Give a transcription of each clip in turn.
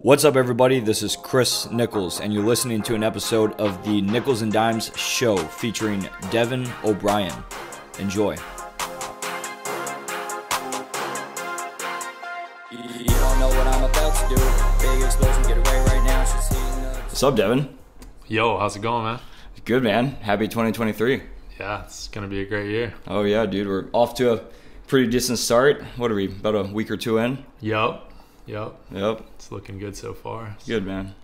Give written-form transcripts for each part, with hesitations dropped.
What's up, everybody? This is Chris Nichols, and you're listening to an episode of the Nichols and Dimes Show featuring Devin O'Brien. Enjoy. You don't know what I'm about to do. Big explosion, get away right now. What's up, Devin? Yo, how's it going, man? Good, man. Happy 2023. Yeah, it's going to be a great year. Oh, yeah, dude. We're off to a pretty decent start. What are we, about a week or two in? Yep. It's looking good so far. Good, man.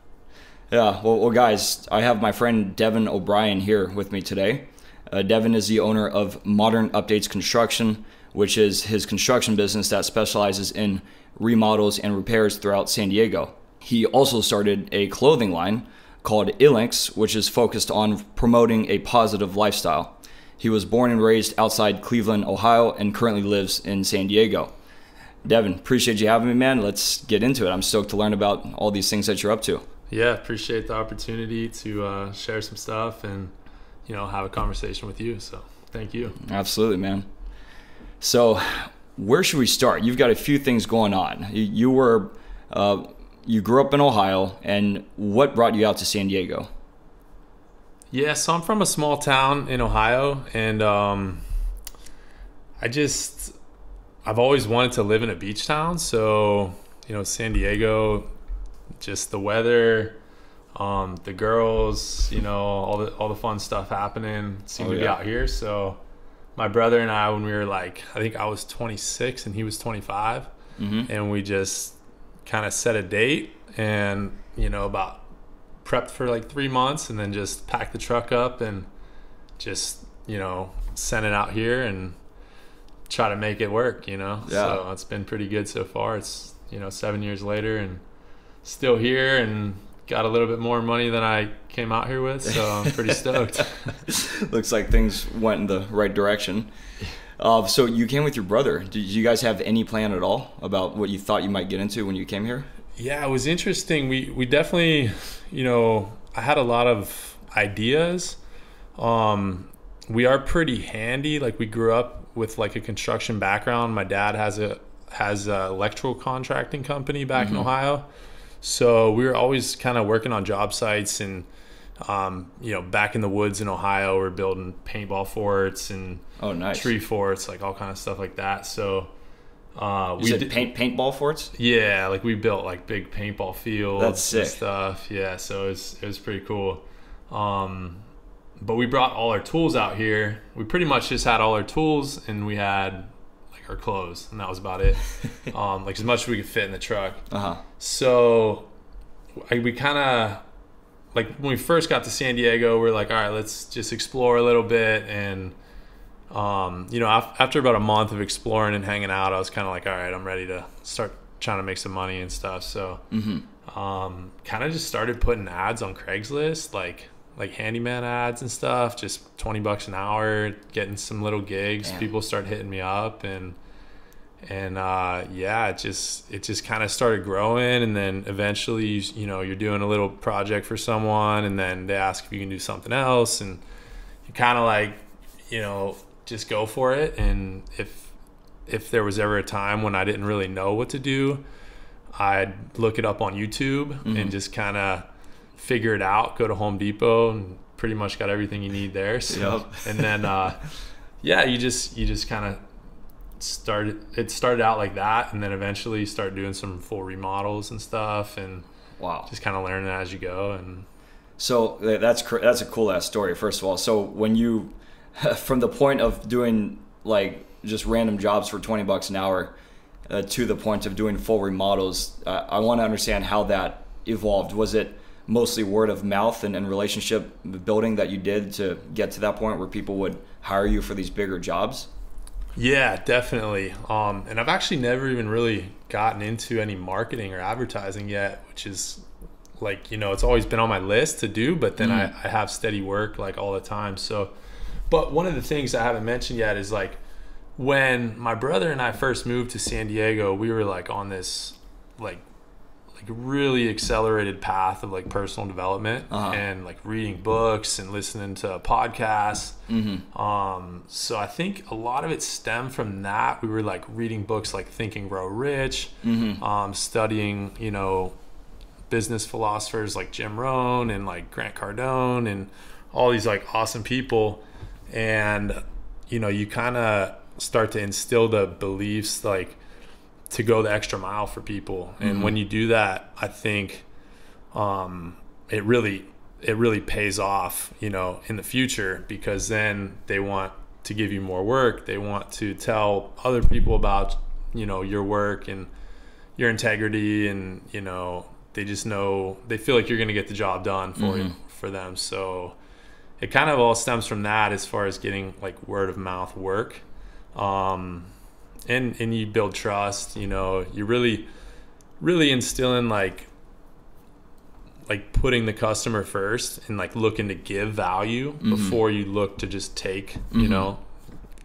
Yeah, well, guys, I have my friend Devin O'Brien here with me today. Devin is the owner of Modern Updates Construction, which is his construction business that specializes in remodels and repairs throughout San Diego. He also started a clothing line called Illinx, which is focused on promoting a positive lifestyle. He was born and raised outside Cleveland, Ohio, and currently lives in San Diego. Devin, appreciate you having me, man. Let's get into it. I'm stoked to learn about all these things that you're up to. Yeah, appreciate the opportunity to share some stuff and, have a conversation with you. So thank you. Absolutely, man. So where should we start? You've got a few things going on. You grew up in Ohio, and what brought you out to San Diego? Yeah, so I'm from a small town in Ohio, and I've always wanted to live in a beach town. So, San Diego, just the weather, the girls, all the fun stuff happening seemed to be out here. So my brother and I, when we were I think I was 26 and he was 25, and we just kind of set a date and, about prepped for 3 months and then just packed the truck up and just, sent it out here and try to make it work, Yeah. So it's been pretty good so far. It's 7 years later and still here and got a little bit more money than I came out here with, so I'm pretty stoked. Looks like things went in the right direction. So you came with your brother. Did you guys have any plan at all about what you thought you might get into when you came here? Yeah, it was interesting. We definitely, I had a lot of ideas. We are pretty handy. We grew up with a construction background. My dad has a electrical contracting company back in Ohio. So we were always kind of working on job sites and, back in the woods in Ohio, we're building paintball forts and tree forts, all kind of stuff like that. So you said paintball forts? Yeah, we built big paintball fields. That's sick. And stuff. Yeah, so it was pretty cool. But we brought all our tools out here. We pretty much just had all our tools and we had our clothes, and that was about it. As much as we could fit in the truck. So we kind of when we first got to San Diego, we're all right, let's just explore a little bit. And after about a month of exploring and hanging out, I was kind of all right, I'm ready to start trying to make some money and stuff. So kind of just started putting ads on Craigslist, like Handyman ads and stuff, just $20 an hour, getting some little gigs. Damn. People start hitting me up and it just kind of started growing. And then eventually, you're doing a little project for someone and then they ask if you can do something else, and you kind of just go for it. And if there was ever a time when I didn't really know what to do, I'd look it up on YouTube and just kind of figure it out, go to Home Depot, and pretty much got everything you need there. So, and then, you just kind of started out like that. And then eventually start doing some full remodels and stuff, and just kind of learning as you go. And so that's a cool ass story, first of all. So when you, from the point of doing just random jobs for $20 an hour, to the point of doing full remodels, I want to understand how that evolved. Was it mostly word of mouth and relationship building that you did to get to that point where people would hire you for these bigger jobs? Yeah, definitely. And I've actually never even really gotten into any marketing or advertising yet, which is it's always been on my list to do, but then I have steady work all the time. So, but one of the things I haven't mentioned yet is when my brother and I first moved to San Diego, we were on this really accelerated path of personal development and reading books and listening to podcasts. So I think a lot of it stemmed from that. We were reading books like Think and Grow Rich, studying business philosophers like Jim Rohn and like Grant Cardone and all these like awesome people. And, you kind of start to instill the beliefs like to go the extra mile for people. And when you do that, I think it really pays off, in the future, because then they want to give you more work. They want to tell other people about, your work and your integrity, and, they just know, they feel like you're going to get the job done for them. So it kind of all stems from that as far as getting like word of mouth work. And you build trust, you really instilling like putting the customer first and like looking to give value before you look to just take,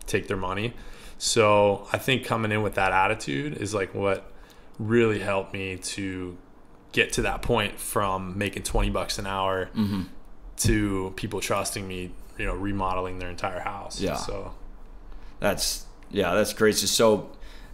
take their money. So I think coming in with that attitude is like what really helped me to get to that point from making $20 an hour to people trusting me, remodeling their entire house. Yeah. So that's crazy. So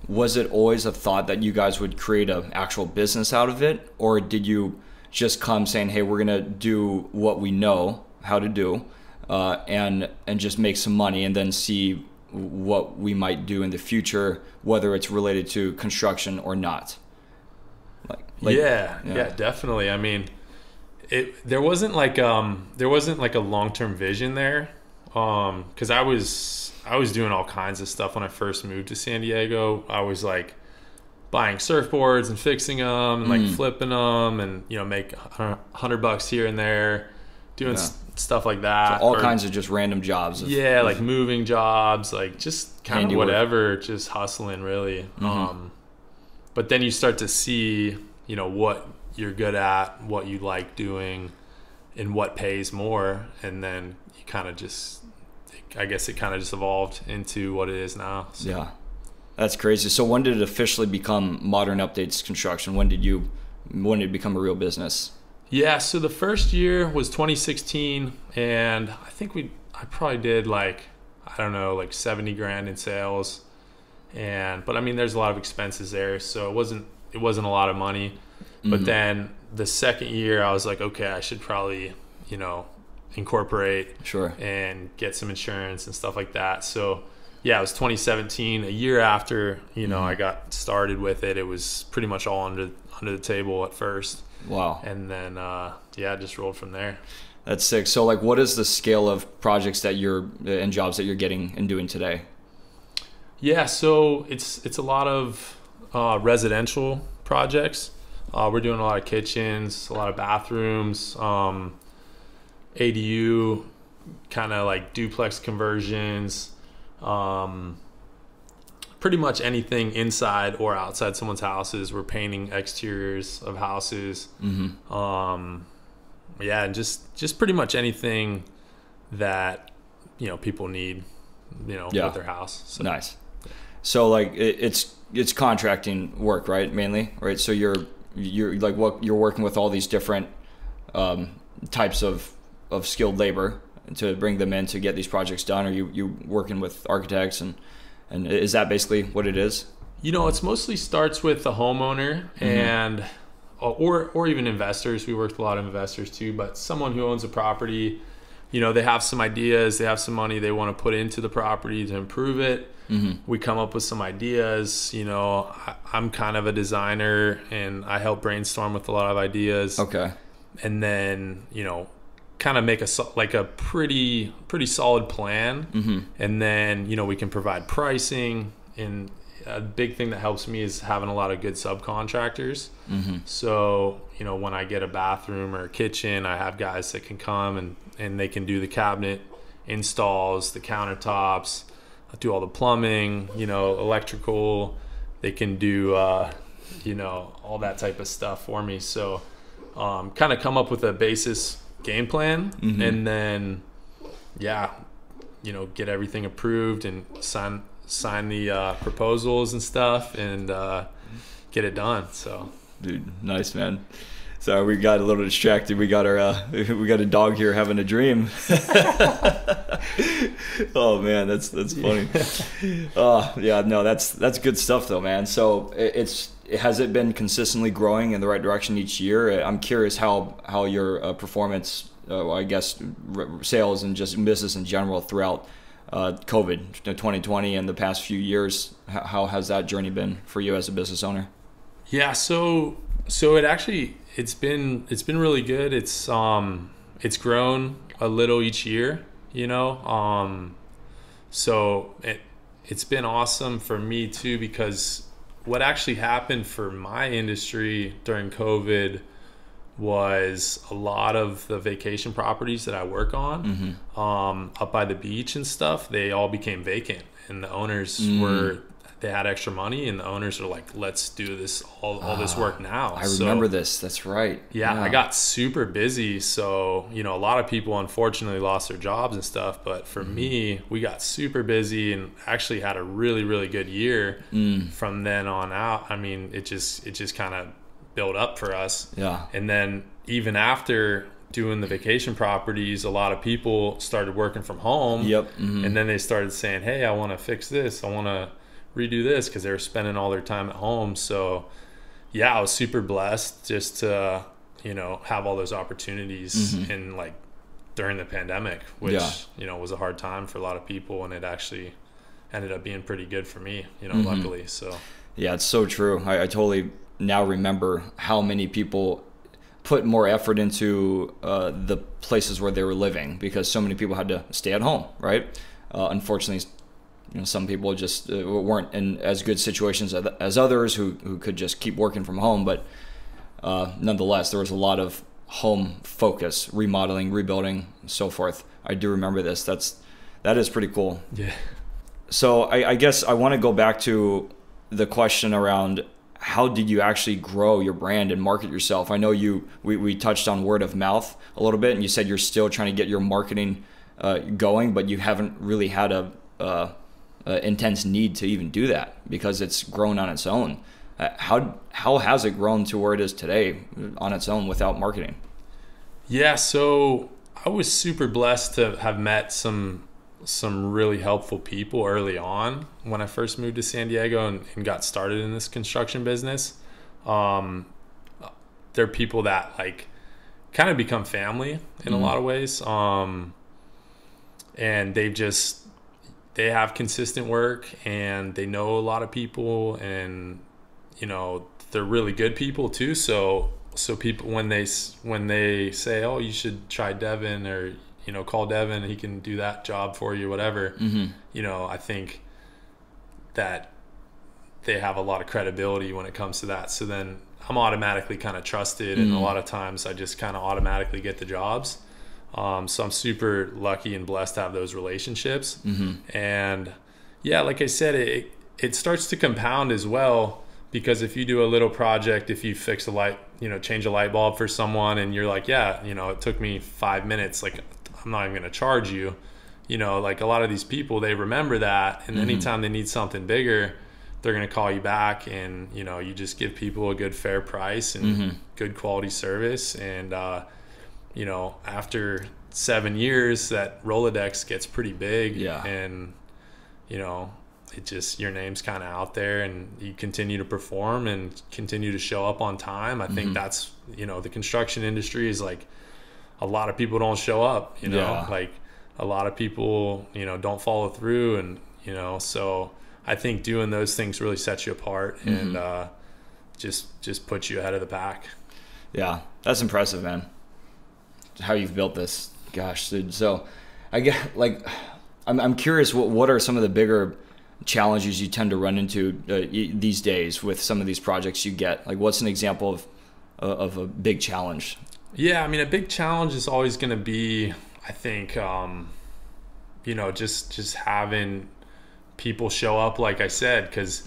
was it always a thought that you guys would create an actual business out of it? Or did you just come saying, hey, we're going to do what we know how to do, and just make some money and then see what we might do in the future, whether it's related to construction or not? Yeah, definitely. I mean, there wasn't like a long-term vision there, because I was doing all kinds of stuff when I first moved to San Diego. I was like buying surfboards and fixing them and like flipping them, and make $100 here and there, doing stuff like that. So all kinds of just random jobs. Like moving jobs, like just kind of whatever, just hustling really. But then you start to see, what you're good at, what you like doing, and what pays more, and then you kind of just, I guess it kind of just evolved into what it is now. So. Yeah. That's crazy. So when did it officially become Modern Updates Construction? When did it become a real business? Yeah, so the first year was 2016, and I think I probably did like 70 grand in sales. But I mean, there's a lot of expenses there, so it wasn't a lot of money. But then the second year I was like, okay, I should probably, incorporate and get some insurance and stuff like that. So yeah, it was 2017, a year after, I got started with it. It was pretty much all under the table at first. Wow. And then, just rolled from there. That's sick. So like, what is the scale of projects that and jobs that you're getting and doing today? Yeah, so it's a lot of residential projects. We're doing a lot of kitchens, a lot of bathrooms, ADU, kind of like duplex conversions, pretty much anything inside or outside someone's houses. We're painting exteriors of houses. And just pretty much anything that people need, with their house. So. Nice. So like it's contracting work, right? Mainly, right? So you're like you're working with all these different types of skilled labor to bring them in to get these projects done. Or you working with architects and is that basically what it is? It's mostly starts with the homeowner and or even investors. We work with a lot of investors too, but someone who owns a property, they have some ideas, they have some money they want to put into the property to improve it. We come up with some ideas. I'm kind of a designer and I help brainstorm with a lot of ideas. Okay. And then, kind of make a pretty solid plan. And then, we can provide pricing. And a big thing that helps me is having a lot of good subcontractors. So, when I get a bathroom or a kitchen, I have guys that can come and they can do the cabinet installs, the countertops, do all the plumbing, electrical. They can do, all that type of stuff for me. So kind of come up with a basis game plan and then, get everything approved and sign the proposals and stuff and get it done. So, dude, nice, man. Sorry, we got a little distracted. We got a dog here having a dream. Oh man, that's funny. That's good stuff though, man. So it's has it been consistently growing in the right direction each year? I'm curious how your performance, I guess, sales and just business in general throughout COVID 2020 and the past few years, how has that journey been for you as a business owner? Yeah, so it's been really good. It's grown a little each year, you know. So it's been awesome for me too, because what actually happened for my industry during COVID was a lot of the vacation properties that I work on, up by the beach and stuff, they all became vacant, and the owners they had extra money, and the owners are like, let's do this, all this work now. I remember this. That's right. Yeah, I got super busy. So, you know, a lot of people unfortunately lost their jobs and stuff. But for me, we got super busy and actually had a really, really good year from then on out. I mean, it just kind of built up for us. Yeah. And then even after doing the vacation properties, a lot of people started working from home. Yep. And then they started saying, hey, I want to fix this. I want to redo this, because they were spending all their time at home. So yeah, I was super blessed just to, you know, have all those opportunities in like during the pandemic, which, you know, was a hard time for a lot of people, and it actually ended up being pretty good for me, you know, luckily. So yeah, it's so true. I totally now remember how many people put more effort into the places where they were living, because so many people had to stay at home, right? Unfortunately, you know, some people just weren't in as good situations as others who could just keep working from home. But nonetheless, there was a lot of home focus, remodeling, rebuilding, and so forth. I do remember this. That is pretty cool. Yeah. So I guess I want to go back to the question around, how did you actually grow your brand and market yourself? I know we touched on word of mouth a little bit, and you said you're still trying to get your marketing going, but you haven't really had a intense need to even do that, because it's grown on its own. How has it grown to where it is today on its own without marketing? Yeah, so I was super blessed to have met some really helpful people early on when I first moved to San Diego and got started in this construction business. They're people that like kind of become family in a lot of ways. And they have consistent work, and they know a lot of people, and you know, they're really good people too. So people, when they say, oh, you should try Devin, or, you know, call Devin, he can do that job for you, whatever, you know, I think that they have a lot of credibility when it comes to that. So then I'm automatically kind of trusted, and a lot of times I just kind of automatically get the jobs. So I'm super lucky and blessed to have those relationships. And yeah, like I said, it starts to compound as well, because if you do a little project, if you fix a light, you know, change a light bulb for someone, and you're like, yeah, you know, it took me 5 minutes, like, I'm not even going to charge you, you know, like a lot of these people, they remember that. And anytime they need something bigger, they're going to call you back, and, you know, you just give people a good, fair price and good quality service. And, you know, after 7 years, that Rolodex gets pretty big. Yeah. And, you know, it just, your name's kind of out there, and you continue to perform and continue to show up on time. I think that's, you know, the construction industry is like, a lot of people don't show up, you know, like a lot of people, you know, don't follow through, and, you know, so I think doing those things really sets you apart and just puts you ahead of the pack. Yeah, that's impressive, man. How you've built this, gosh, dude. So I get like, I'm curious, what are some of the bigger challenges you tend to run into these days with some of these projects you get? Like, what's an example of a big challenge? Yeah, I mean, a big challenge is always going to be, I think, you know, just having people show up, like I said, because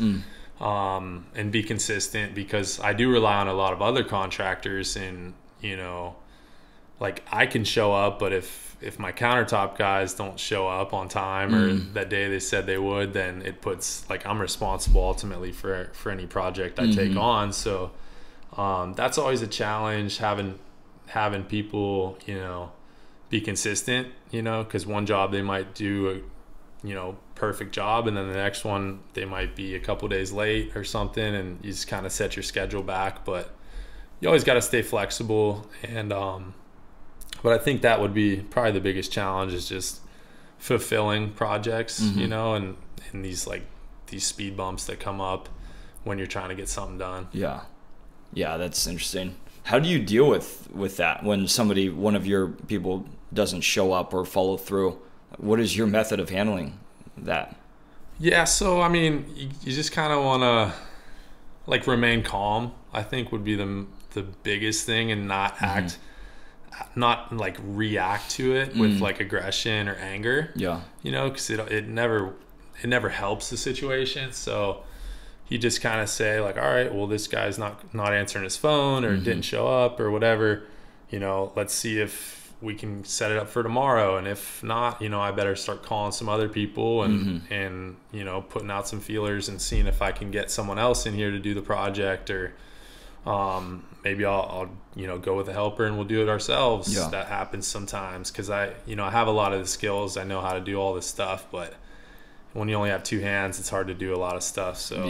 and be consistent, because I do rely on a lot of other contractors, and, you know, like I can show up, but if my countertop guys don't show up on time or that day they said they would, then it puts, like, I'm responsible ultimately for any project I take on. So that's always a challenge, having people, you know, be consistent, you know, because one job they might do perfect job, and then the next one they might be a couple days late or something, and you just kind of set your schedule back. But you always got to stay flexible, and but I think that would be probably the biggest challenge, is just fulfilling projects, and these speed bumps that come up when you're trying to get something done. Yeah, that's interesting. How do you deal with that when one of your people doesn't show up or follow through? What is your method of handling that? Yeah, so I mean, you just kind of want to remain calm, I think, would be the biggest thing, and not react to it with aggression or anger. Yeah. Because it never helps the situation. So you just kind of say all right, well, this guy's not answering his phone, or didn't show up, or whatever. Let's see if we can set it up for tomorrow, and if not, I better start calling some other people and putting out some feelers and seeing if I can get someone else in here to do the project, or maybe I'll go with a helper and we'll do it ourselves. Yeah. That happens sometimes, because I have a lot of the skills, I know how to do all this stuff, but when you only have two hands, it's hard to do a lot of stuff. So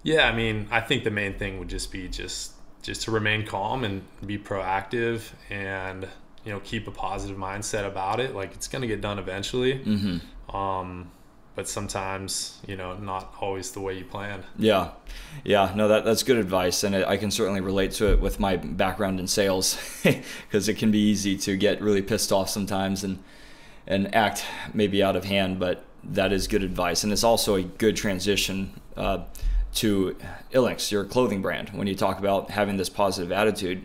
yeah, I mean, I think the main thing would just be just to remain calm and be proactive, and keep a positive mindset about it. It's going to get done eventually. But sometimes not always the way you planned. Yeah, no, that's good advice, and I can certainly relate to it with my background in sales, because it can be easy to get really pissed off sometimes and act maybe out of hand. But that is good advice, and it's also a good transition to Illinx, your clothing brand. When you talk about having this positive attitude,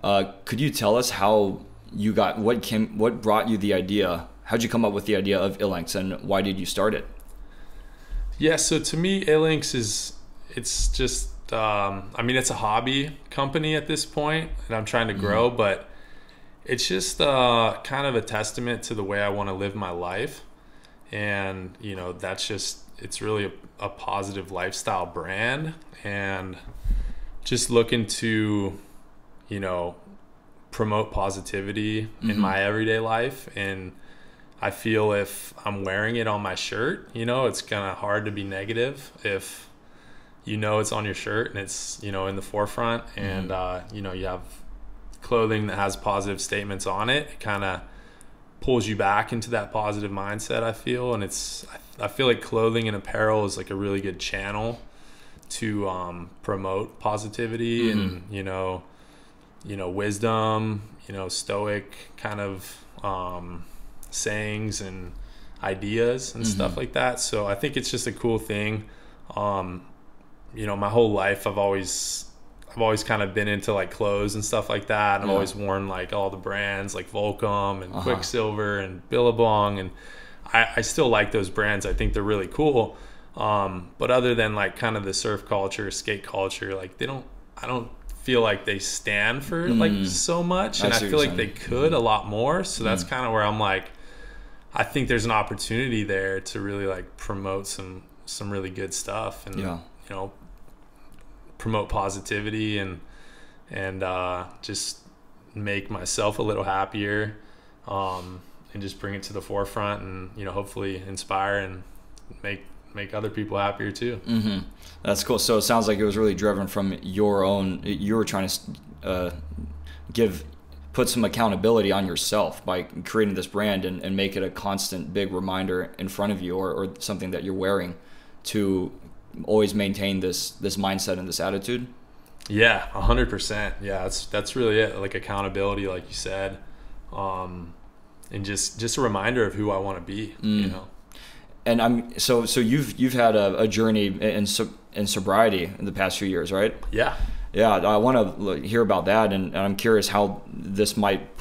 could you tell us how you got what brought you the idea? How'd you come up with the idea of Illinx, and why did you start it? Yeah, so to me, Illinx it's just it's a hobby company at this point, and I'm trying to grow, but it's just kind of a testament to the way I want to live my life. And it's really a positive lifestyle brand, and just looking to promote positivity in my everyday life. And I feel if I'm wearing it on my shirt, it's kind of hard to be negative if it's on your shirt and it's in the forefront, and you have clothing that has positive statements on it. It kind of pulls you back into that positive mindset, I feel. And I feel like clothing and apparel is a really good channel to promote positivity and wisdom, stoic kind of sayings and ideas and stuff like that. So I think it's just a cool thing. My whole life I've always kind of been into clothes and stuff like that. I've always worn all the brands like Volcom and Quicksilver and Billabong, and I still like those brands. I think they're really cool. But other than kind of the surf culture, skate culture, I don't feel like they stand for so much, and I feel like they could a lot more. So that's kind of where I'm I think there's an opportunity there to really promote some really good stuff, and promote positivity and just make myself a little happier, and just bring it to the forefront, and hopefully inspire and make other people happier too. That's cool. So it sounds like it was really driven from you were trying to put some accountability on yourself by creating this brand, and make it a constant big reminder in front of you, or something that you're wearing, to always maintain this mindset and this attitude. Yeah, 100%. Yeah, that's really it. Accountability, like you said, and just a reminder of who I want to be. And so you've had a journey in sobriety in the past few years, right? Yeah. I want to hear about that, and I'm curious how this might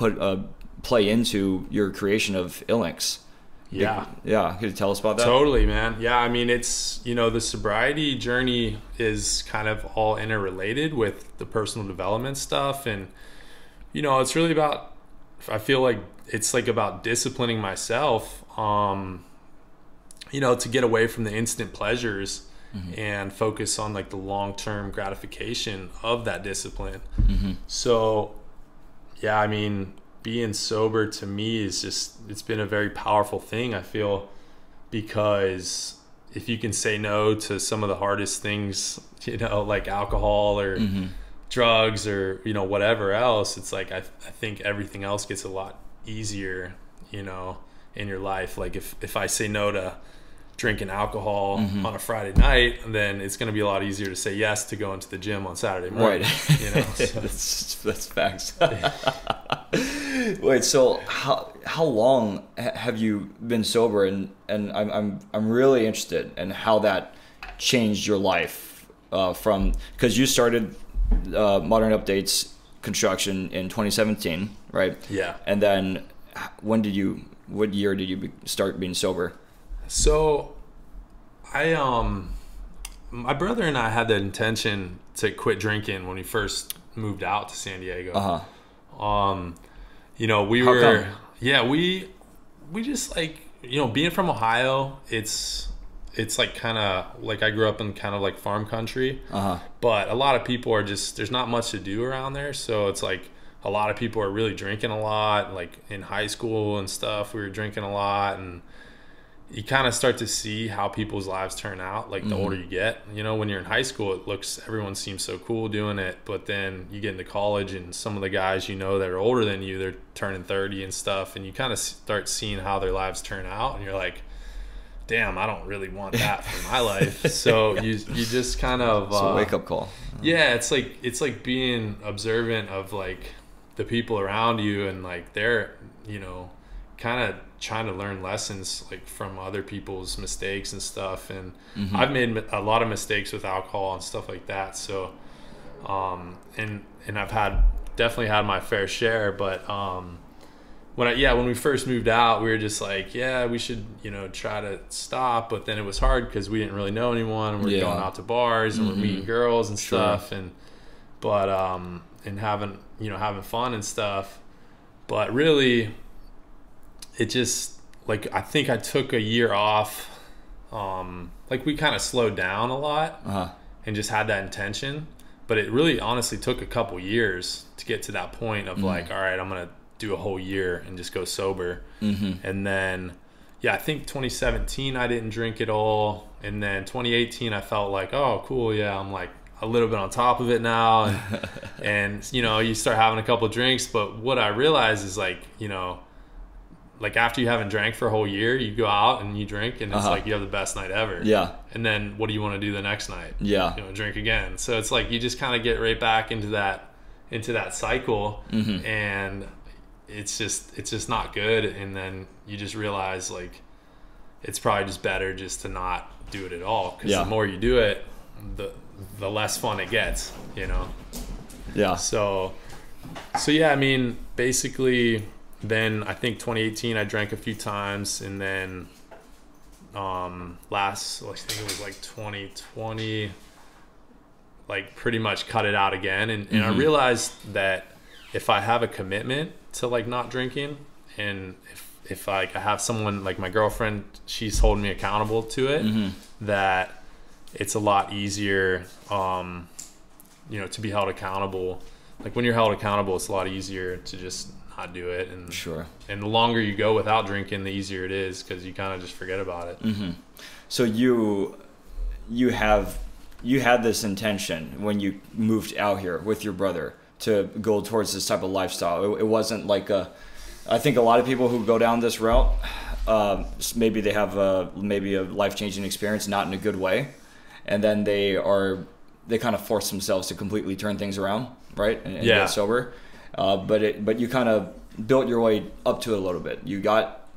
play into your creation of Illinx. Yeah. Could you tell us about that? Totally, man. Yeah, I mean, it's, the sobriety journey is kind of all interrelated with the personal development stuff. And, it's really about, I feel like it's about disciplining myself, to get away from the instant pleasures and focus on the long-term gratification of that discipline. So, yeah, I mean, being sober to me is just, it's been a very powerful thing, I feel, because if you can say no to some of the hardest things, you know, like alcohol or drugs or, you know, whatever else, it's like I think everything else gets a lot easier, you know, in your life. Like if I say no to drinking alcohol on a Friday night, then it's going to be a lot easier to say yes to going to the gym on Saturday morning. Right. You know, so. that's facts. Wait, so how long have you been sober? And I'm really interested in how that changed your life from, because you started Modern Updates construction in 2017, right? Yeah. And then what year did you start being sober? So my brother and I had the intention to quit drinking when we first moved out to San Diego. You know, we just like, you know, being from Ohio, it's like kind of like, I grew up in kind of like farm country, but a lot of people are just, there's not much to do around there. So it's like a lot of people are really drinking a lot. Like in high school and stuff, we were drinking a lot, and you kind of start to see how people's lives turn out, like the older you get. You know, when you're in high school, everyone seems so cool doing it, but then you get into college and some of the guys, you know, that are older than you, they're turning 30 and stuff, and you kind of start seeing how their lives turn out, and you're like, damn, I don't really want that for my life. So you just kind of it's a wake-up call. Yeah, it's like being observant of like the people around you, and like they're, you know, kind of trying to learn lessons like from other people's mistakes and stuff. And I've made a lot of mistakes with alcohol and stuff like that. So and I've definitely had my fair share, but when we first moved out, we were just like, yeah, we should, you know, try to stop. But then it was hard because we didn't really know anyone, and we're going out to bars and we're meeting girls and stuff, and having, you know, having fun and stuff. But really, it just, like, I think I took a year off. Like, we kind of slowed down a lot and just had that intention. But it really honestly took a couple years to get to that point of like, all right, I'm going to do a whole year and just go sober. And then, yeah, I think 2017 I didn't drink at all. And then 2018 I felt like, oh, cool, yeah, I'm like a little bit on top of it now. And you know, you start having a couple drinks. But what I realized is, like, you know, like after you haven't drank for a whole year, you go out and you drink, and it's like you have the best night ever. Yeah. And then what do you want to do the next night? Yeah. You know, drink again. So it's like you just kind of get right back into that cycle, and it's just not good. And then you just realize, like, it's probably just better just to not do it at all, because the more you do it, the less fun it gets, you know? Yeah. So yeah, I mean, basically, then I think 2018 I drank a few times, and then I think it was like 2020, like pretty much cut it out again. And I realized that if I have a commitment to like not drinking, and if like I have someone like my girlfriend, she's holding me accountable to it, that it's a lot easier, you know, to be held accountable. Like when you're held accountable, it's a lot easier to just not do it. And and the longer you go without drinking, the easier it is, because you kind of just forget about it. So you had this intention when you moved out here with your brother to go towards this type of lifestyle. It wasn't like I think a lot of people who go down this route, maybe they have maybe a life-changing experience, not in a good way, and then they kind of force themselves to completely turn things around, right? And get sober. But you kind of built your way up to it a little bit. You got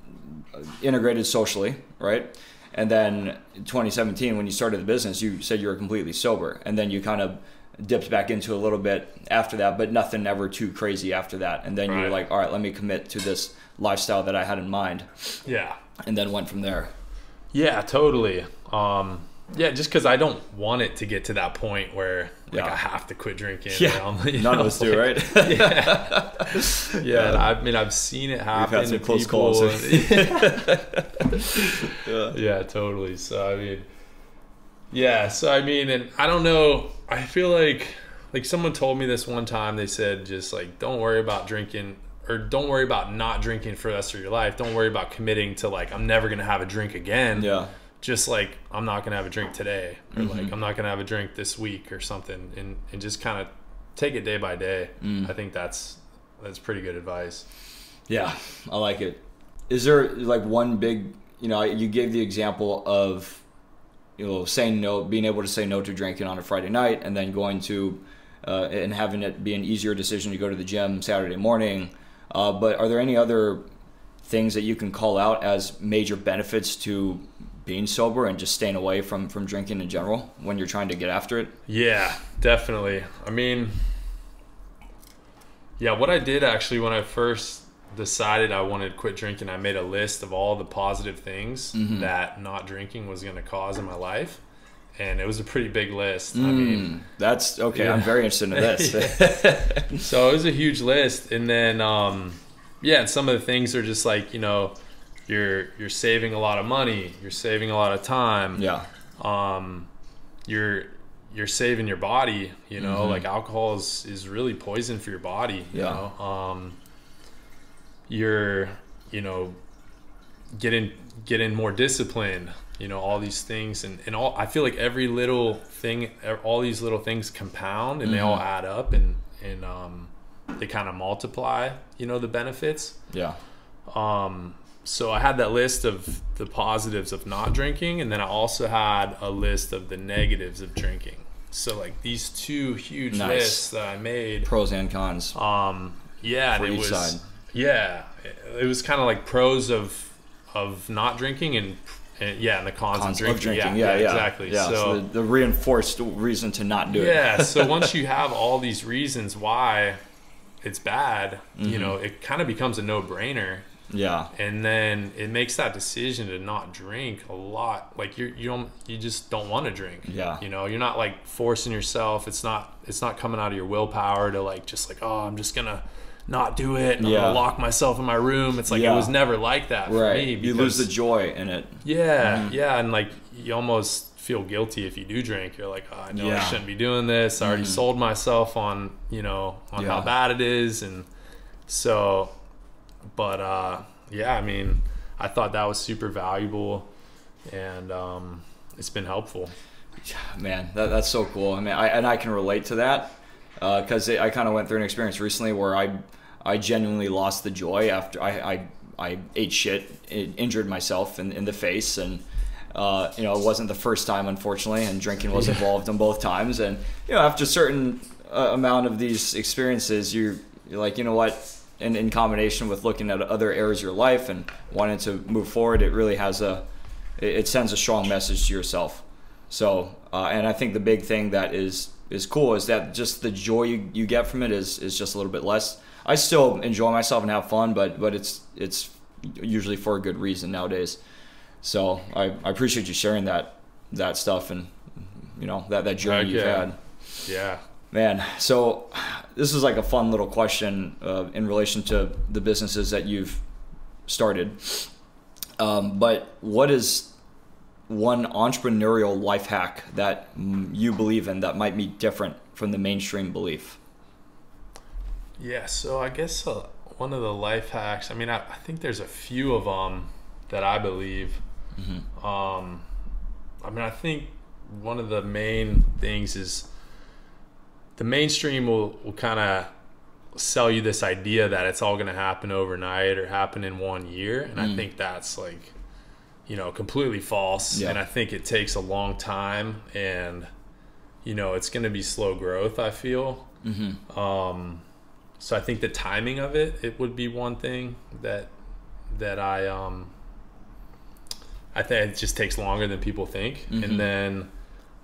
integrated socially, right? And then in 2017, when you started the business, you said you were completely sober. And then you kind of dipped back into a little bit after that, but nothing ever too crazy after that. And then you were like, all right, let me commit to this lifestyle that I had in mind. Yeah. And then went from there. Yeah, totally. Yeah, just because I don't want it to get to that point where like I have to quit drinking. Yeah, none of us do, right? Yeah. I mean, I've seen it happen. We've had some close calls. Yeah, totally. So I mean, and I don't know. I feel like someone told me this one time. They said, just like, don't worry about drinking or don't worry about not drinking for the rest of your life. Don't worry about committing to like, I'm never going to have a drink again. Yeah. Just like, I'm not going to have a drink today, or Mm-hmm. like, I'm not going to have a drink this week or something, and just kind of take it day by day. I think that's pretty good advice. Yeah, I like it. Is there like one big, you gave the example of, saying no, being able to say no to drinking on a Friday night, and then going to, and having it be an easier decision to go to the gym Saturday morning. But are there any other things that you can call out as major benefits to being sober and just staying away from drinking in general when you're trying to get after it? Yeah, definitely. I mean, yeah, what I did actually when I first decided I wanted to quit drinking, I made a list of all the positive things that not drinking was going to cause in my life. And it was a pretty big list. I mean, that's okay. Yeah. I'm very interested in this. So it was a huge list. And then, and some of the things are just like, you're saving a lot of money. You're saving a lot of time. Yeah. You're saving your body, like alcohol is really poison for your body. You know? You're, getting more disciplined, all these things and all. I feel like every little thing, all these little things compound and they all add up and they kind of multiply, the benefits. Yeah. So I had that list of the positives of not drinking, and then I also had a list of the negatives of drinking. So like these two huge lists that I made, pros and cons. And it was side. It was kind of like pros of not drinking and the cons of drinking. Yeah, exactly. Yeah, so the reinforced reason to not do it. Yeah, so once you have all these reasons why it's bad, it kind of becomes a no-brainer. Yeah. And then it makes that decision to not drink a lot. Like you just don't want to drink. Yeah. You're not like forcing yourself. It's not coming out of your willpower to like just like, oh, I'm just gonna not do it. And I'm gonna lock myself in my room. It's like it was never like that for me. You lose the joy in it. Yeah. Yeah. And like you almost feel guilty if you do drink. You're like, oh, I know I shouldn't be doing this. I already sold myself on how bad it is. And so, but I mean, I thought that was super valuable, and it's been helpful. Man, that's so cool. I mean, I can relate to that because I kind of went through an experience recently where I genuinely lost the joy after I ate shit, injured myself in the face, and it wasn't the first time, unfortunately, and drinking was involved in both times. And after a certain amount of these experiences, you're like, you know what? And in combination with looking at other areas of your life and wanting to move forward, it really has it sends a strong message to yourself. So, and I think the big thing that is cool is that just the joy you get from it is just a little bit less. I still enjoy myself and have fun, but it's usually for a good reason nowadays. So I appreciate you sharing that stuff and that journey you've had. Yeah. Man, so this is like a fun little question in relation to the businesses that you've started. But what is one entrepreneurial life hack that you believe in that might be different from the mainstream belief? Yeah, so I guess one of the life hacks, I mean, I think there's a few of them that I believe. I mean, I think one of the main things is the mainstream will kind of sell you this idea that it's all going to happen overnight or happen in 1 year. And I think that's like, completely false. Yeah. And I think it takes a long time and, it's going to be slow growth, I feel. So I think the timing of it would be one thing that I think it just takes longer than people think. And then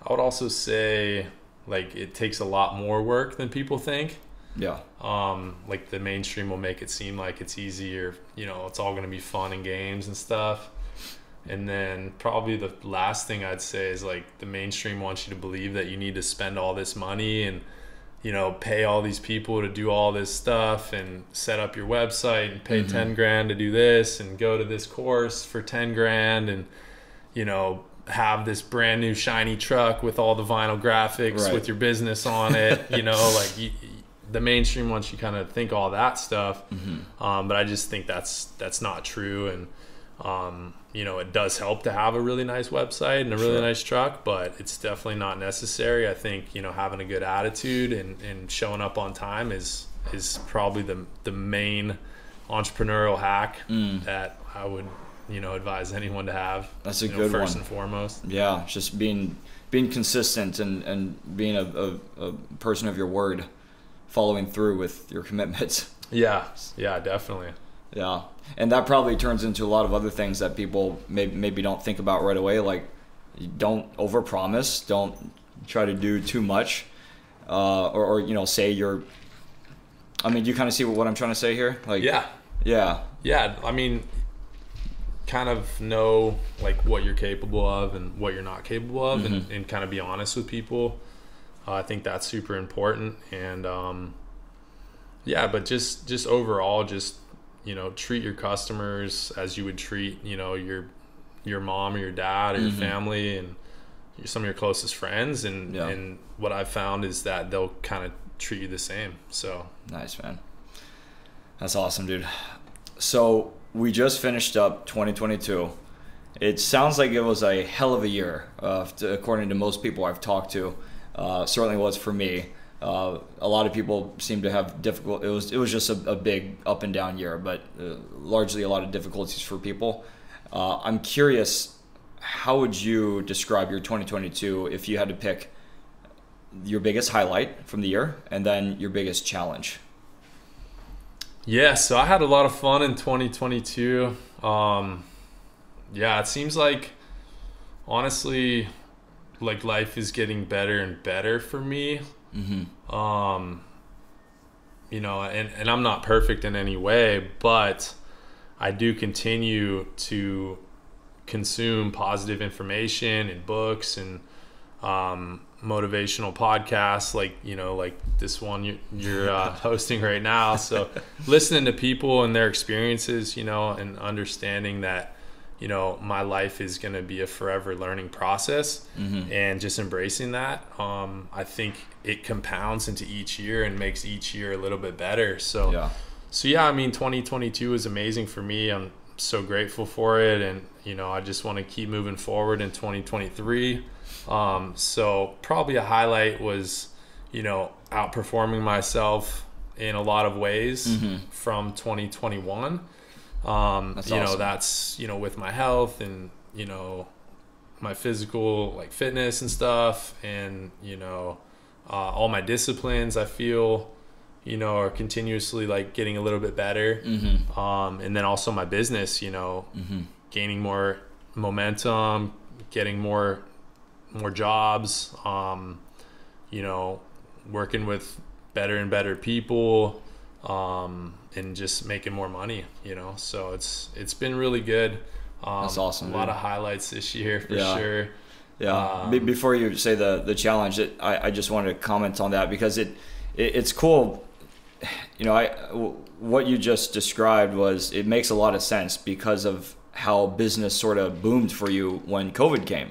I would also say, like, it takes a lot more work than people think. Yeah. Like the mainstream will make it seem like it's easy or, it's all going to be fun and games and stuff. And then probably the last thing I'd say is like the mainstream wants you to believe that you need to spend all this money and, pay all these people to do all this stuff and set up your website and pay 10 grand to do this and go to this course for 10 grand and, have this brand new shiny truck with all the vinyl graphics with your business on it, like the mainstream wants you kind of think all that stuff. But I just think that's not true. And, you know, it does help to have a really nice website and a really nice truck, but it's definitely not necessary. I think, you know, having a good attitude and showing up on time is probably the main entrepreneurial hack that I would, you know, advise anyone to have. That's a good first one. and foremost. Yeah, just being consistent and being a person of your word, following through with your commitments. Yeah, definitely. Yeah, and that probably turns into a lot of other things that people maybe don't think about right away. Like, don't overpromise, don't try to do too much, or you know, say you're. I mean, do you kind of see what I'm trying to say here? Like, yeah. I mean, kind of know like what you're capable of and what you're not capable of, and kind of be honest with people. I think that's super important. And but just overall, just, you know, treat your customers as you would treat, you know, your mom or your dad or your family and some of your closest friends. And what I've found is that they'll kind of treat you the same. So nice, man. That's awesome, dude. So we just finished up 2022. It sounds like it was a hell of a year, according to most people I've talked to. Certainly was for me. A lot of people seem to have difficult. It was just a big up and down year, but largely a lot of difficulties for people. I'm curious, how would you describe your 2022 if you had to pick your biggest highlight from the year and then your biggest challenge? Yeah, so I had a lot of fun in 2022. It seems like, honestly, like life is getting better and better for me. You know, and I'm not perfect in any way, but I do continue to consume positive information and books and motivational podcasts, like, you know, like this one you're hosting right now. So listening to people and their experiences, you know, and understanding that, you know, my life is going to be a forever learning process, and just embracing that. I think it compounds into each year and makes each year a little bit better. So I mean, 2022 is amazing for me. I'm so grateful for it. And, you know, I just want to keep moving forward in 2023. So probably a highlight was, you know, outperforming myself in a lot of ways from 2021. That's you know, awesome. that's, you know, with my health and, you know, my physical, like, fitness and stuff, and, you know, all my disciplines, I feel, you know, are continuously like getting a little bit better. And then also my business, you know, gaining more momentum, getting more jobs, you know, working with better and better people, and just making more money, you know. So it's been really good. That's awesome. A lot of highlights this year for sure. Yeah. Before you say the challenge, I just wanted to comment on that because it's cool. You know, what you just described it makes a lot of sense because of how business sort of boomed for you when COVID came,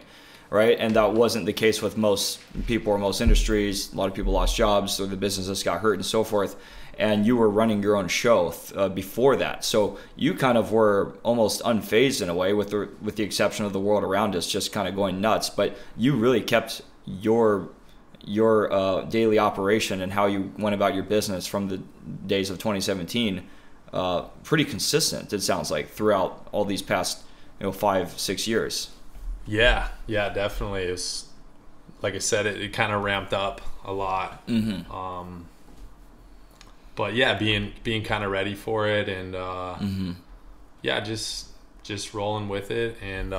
right? And that wasn't the case with most people or most industries. A lot of people lost jobs, or the businesses got hurt and so forth. And you were running your own show before that, so you kind of were almost unfazed in a way, with the exception of the world around us just kind of going nuts. But you really kept your daily operation and how you went about your business from the days of 2017 pretty consistent, it sounds like, throughout all these past 5-6 years. Yeah, definitely. It's like I said, it kind of ramped up a lot. But yeah, being kind of ready for it, and just rolling with it, and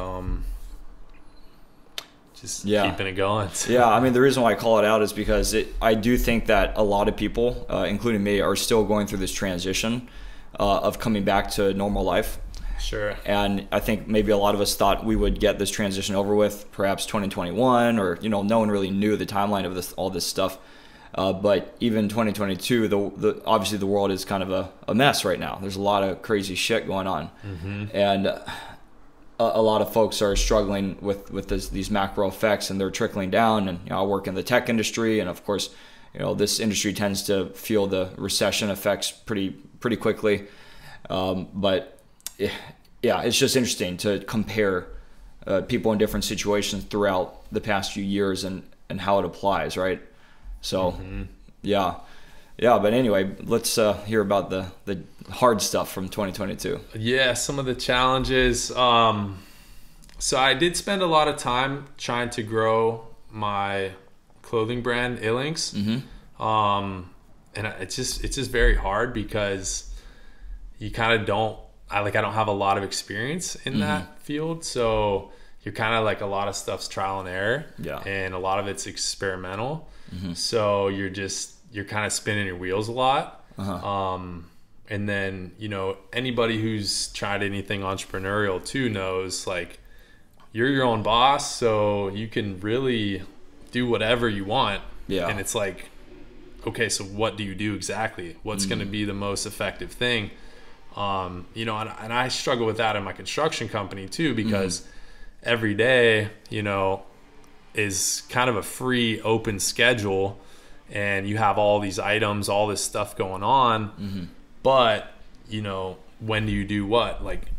keeping it going. Yeah, I mean, the reason why I call it out is because I do think that a lot of people, including me, are still going through this transition of coming back to normal life. Sure. And I think maybe a lot of us thought we would get this transition over with perhaps 2021, or no one really knew the timeline of all this stuff. But even 2022, obviously the world is kind of a mess right now. There's a lot of crazy shit going on, and a lot of folks are struggling with these macro effects, and they're trickling down. And I work in the tech industry, and of course, this industry tends to feel the recession effects pretty quickly. But yeah, it's just interesting to compare people in different situations throughout the past few years and how it applies, right? So yeah. But anyway, let's hear about the hard stuff from 2022. Yeah, some of the challenges. So I did spend a lot of time trying to grow my clothing brand, Illinx. And it's just very hard because you kind of don't. I don't have a lot of experience in that field, so you're kind of like a lot of stuff's trial and error, and a lot of it's experimental. So you're kind of spinning your wheels a lot. And then, anybody who's tried anything entrepreneurial too knows, like, you're your own boss, so you can really do whatever you want. And it's like, okay, so what do you do exactly? What's going to be the most effective thing? And I struggle with that in my construction company too, because every day, is kind of a free open schedule, and you have all these items, all this stuff going on. But, when do you do what? Like,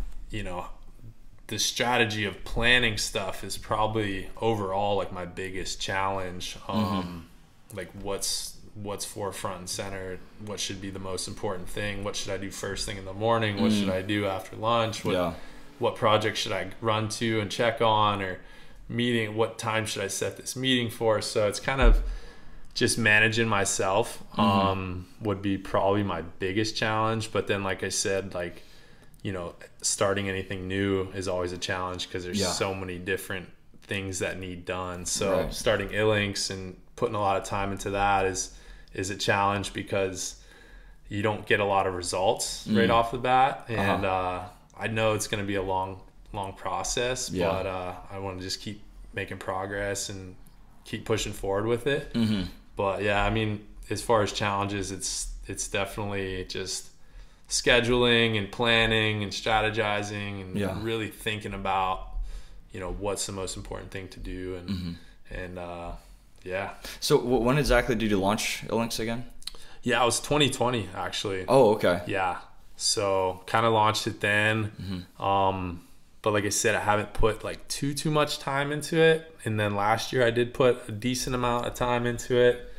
the strategy of planning stuff is probably overall like my biggest challenge. Like what's forefront and center, what should be the most important thing, what should I do first thing in the morning, what should I do after lunch, what project should I run to and check on, or what time should I set this meeting for? So it's kind of just managing myself would be probably my biggest challenge. But then, like I said, like, starting anything new is always a challenge because there's so many different things that need done. So starting Illinx and putting a lot of time into that is a challenge because you don't get a lot of results right off the bat. And I know it's going to be a long process, but I want to just keep making progress and keep pushing forward with it. But yeah, I mean, as far as challenges, it's definitely just scheduling and planning and strategizing and really thinking about, what's the most important thing to do. And yeah. So when exactly did you launch Illinx again? Yeah, it was 2020 actually. Oh, okay. Yeah. So kind of launched it then. But like I said, I haven't put like too much time into it. And then last year I did put a decent amount of time into it.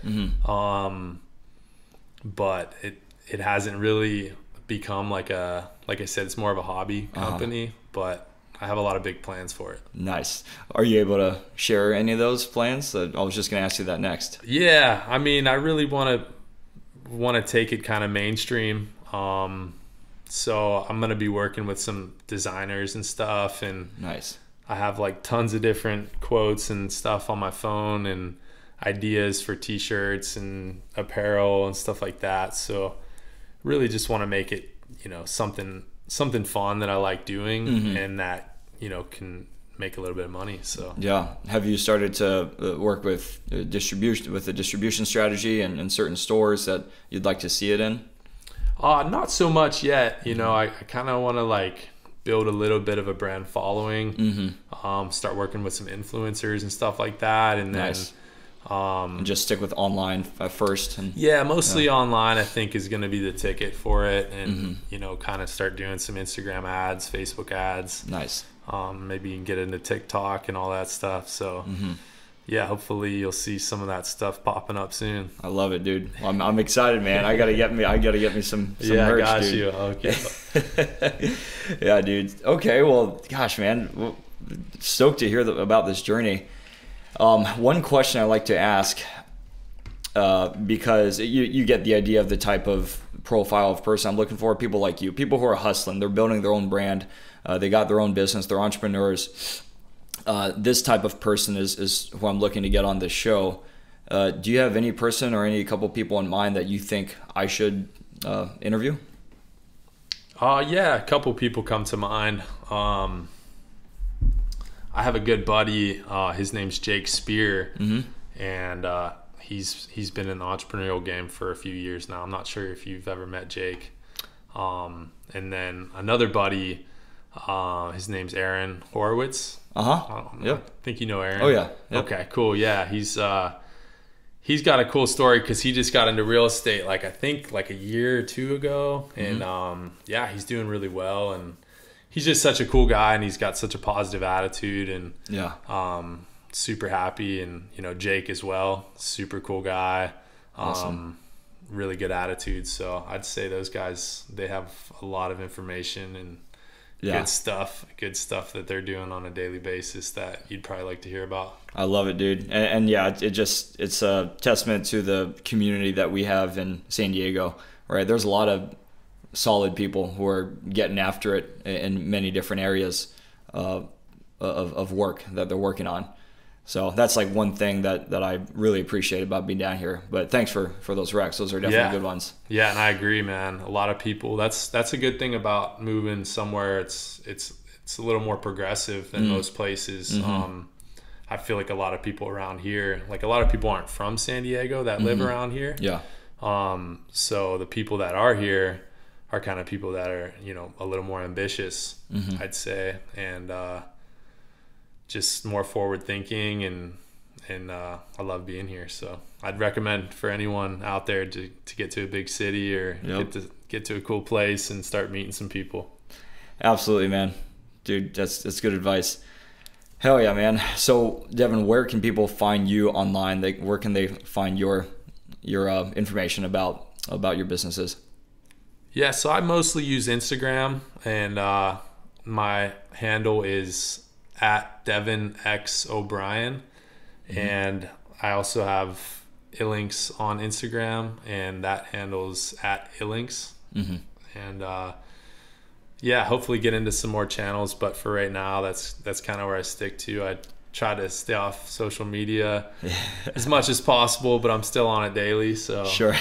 But it hasn't really become like I said, it's more of a hobby company, but I have a lot of big plans for it. Nice. Are you able to share any of those plans? I was just going to ask you that next. Yeah. I mean, I really want to take it kind of mainstream. So I'm going to be working with some designers and stuff, and nice. I have like tons of different quotes and stuff on my phone and ideas for t-shirts and apparel and stuff like that. So really just want to make it, something fun that I like doing and that, can make a little bit of money. So yeah. Have you started to work with the distribution strategy and certain stores that you'd like to see it in? Not so much yet. I kind of want to like build a little bit of a brand following, start working with some influencers and stuff like that. And then, and just stick with online first. And mostly online, I think, is going to be the ticket for it. And, kind of start doing some Instagram ads, Facebook ads. Nice. Maybe you can get into TikTok and all that stuff. So yeah, hopefully you'll see some of that stuff popping up soon. I love it, dude. I'm excited, man. I gotta get me some merch, I got dude. you. Okay. Yeah, dude. Okay, well, gosh, man, stoked to hear about this journey. One question I like to ask, because you get the idea of the type of profile of person I'm looking for. People like you, people who are hustling, they're building their own brand, they got their own business, they're entrepreneurs. This type of person is who I'm looking to get on this show. Do you have any person or any couple people in mind that you think I should interview? Yeah, a couple people come to mind. I have a good buddy. His name's Jake Spear, and he's been in the entrepreneurial game for a few years now. I'm not sure if you've ever met Jake. And then another buddy, his name's Aaron Horowitz. Yep. I think you know Aaron. Oh yeah. Yep. Okay, cool. Yeah, he's he's got a cool story because he just got into real estate, like I think like a year or two ago. And yeah, he's doing really well. And he's just such a cool guy, and he's got such a positive attitude, and super happy. And, you know, Jake as well, super cool guy. Awesome. Really good attitude. So I'd say those guys, they have a lot of information and good stuff that they're doing on a daily basis that you'd probably like to hear about. I love it, dude. And yeah, it's a testament to the community that we have in San Diego, right? There's a lot of solid people who are getting after it in many different areas of work that they're working on. So that's like one thing that I really appreciate about being down here. But thanks for those recs. Those are definitely good ones. Yeah, and I agree, man. A lot of people, that's a good thing about moving somewhere. It's a little more progressive than most places. I feel like a lot of people around here, like a lot of people aren't from San Diego that live around here. Yeah. So the people that are here are kind of people that are, you know, a little more ambitious, I'd say, and just more forward thinking, and I love being here. So I'd recommend for anyone out there to get to a big city or get to a cool place and start meeting some people. Absolutely, man. Dude, that's good advice. Hell yeah, man. So Devin, where can people find you online? Where can they find your information about your businesses? Yeah, so I mostly use Instagram, and my handle is at Devin X O'Brien, and I also have Illinx on Instagram, and that handle's at Illinx. And yeah, hopefully get into some more channels, but for right now, that's kind of where I stick to. I try to stay off social media as much as possible, but I'm still on it daily. So sure.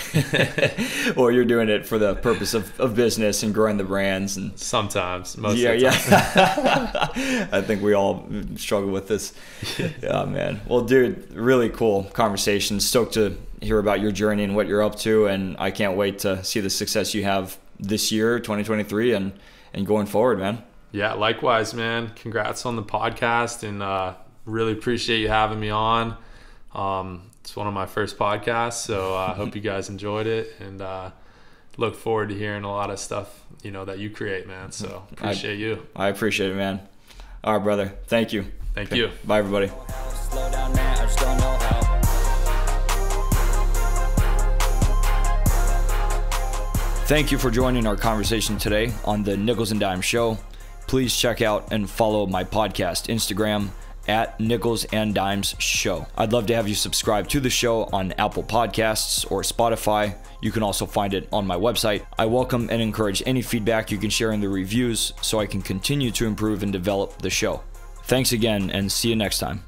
Well, you're doing it for the purpose of business and growing the brands, and sometimes, most of the time. I think we all struggle with this. Yeah, man. Well, dude, really cool conversation. Stoked to hear about your journey and what you're up to, and I can't wait to see the success you have this year, 2023, and going forward, man. Yeah, likewise, man. Congrats on the podcast, and really appreciate you having me on. It's one of my first podcasts, so I hope you guys enjoyed it, and look forward to hearing a lot of stuff, you know, that you create, man. So appreciate you. I appreciate it, man. All right, brother. Thank you. Thank you. Bye, everybody. Slow down, man. I just don't know how. Thank you for joining our conversation today on the Nichols and Dimes Show. Please check out and follow my podcast Instagram at nicholsanddimezshow. I'd love to have you subscribe to the show on Apple Podcasts or Spotify. You can also find it on my website. I welcome and encourage any feedback you can share in the reviews so I can continue to improve and develop the show. Thanks again, and see you next time.